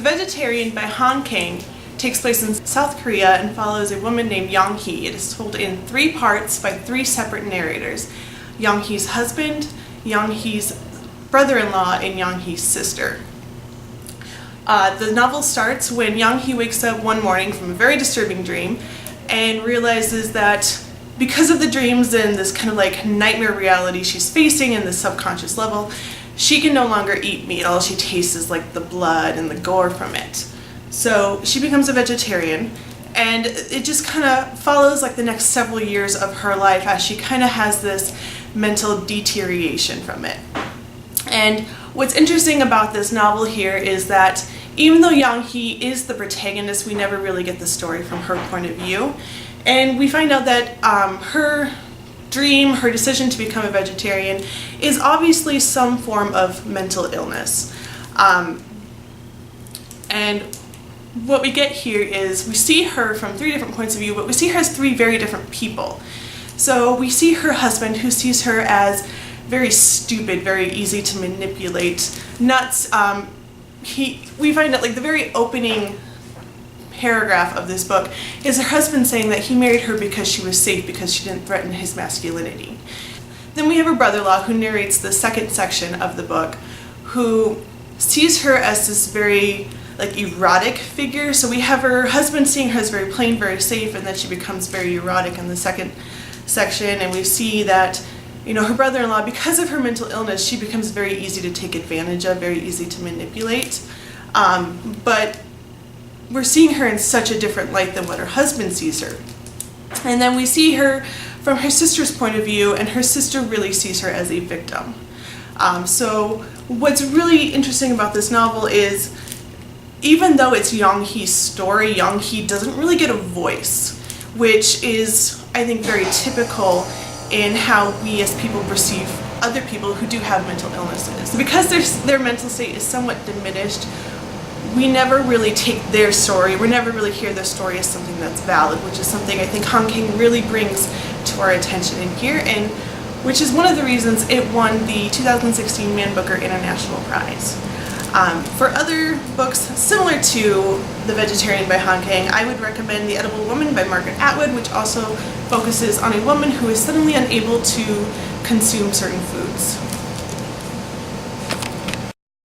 The Vegetarian by Kang takes place in South Korea and follows a woman named Young-hee. It is told in 3 parts by 3 separate narrators: Young-hee's husband, Young-hee's brother-in-law, and Young-hee's sister. The novel starts when Young-hee wakes up one morning from a very disturbing dream and realizes that because of the dreams and this kind of like nightmare reality she's facing in the subconscious level, she can no longer eat meat. All she tastes is like the blood and the gore from it. So she becomes a vegetarian, and it just kind of follows like the next several years of her life as she kind of has this mental deterioration from it. And what's interesting about this novel here is that even though Young-hee is the protagonist, we never really get the story from her point of view. And we find out that her dream, her decision to become a vegetarian, is obviously some form of mental illness. And what we get here is we see her from 3 different points of view, but we see her as 3 very different people. So we see her husband, who sees her as very stupid, very easy to manipulate, nuts. We find out like the very opening paragraph of this book is her husband saying that he married her because she was safe, because she didn't threaten his masculinity. Then we have her brother-in-law, who narrates the second section of the book, who sees her as this very like erotic figure. So we have her husband seeing her as very plain, very safe, and then she becomes very erotic in the second section. And we see that, you know, her brother-in-law, because of her mental illness, she becomes very easy to take advantage of, very easy to manipulate. But we're seeing her in such a different light than what her husband sees her. And then we see her from her sister's point of view, and her sister really sees her as a victim. So what's really interesting about this novel is, even though it's Young-hee's story, Young-hee doesn't really get a voice, which is, I think, very typical in how we as people perceive other people who do have mental illnesses. Because their mental state is somewhat diminished, we never really take their story, we never really hear their story as something that's valid, which is something I think Kang really brings to our attention in here, and which is one of the reasons it won the 2016 Man Booker International Prize. For other books similar to The Vegetarian by Kang, I would recommend The Edible Woman by Margaret Atwood, which also focuses on a woman who is suddenly unable to consume certain foods.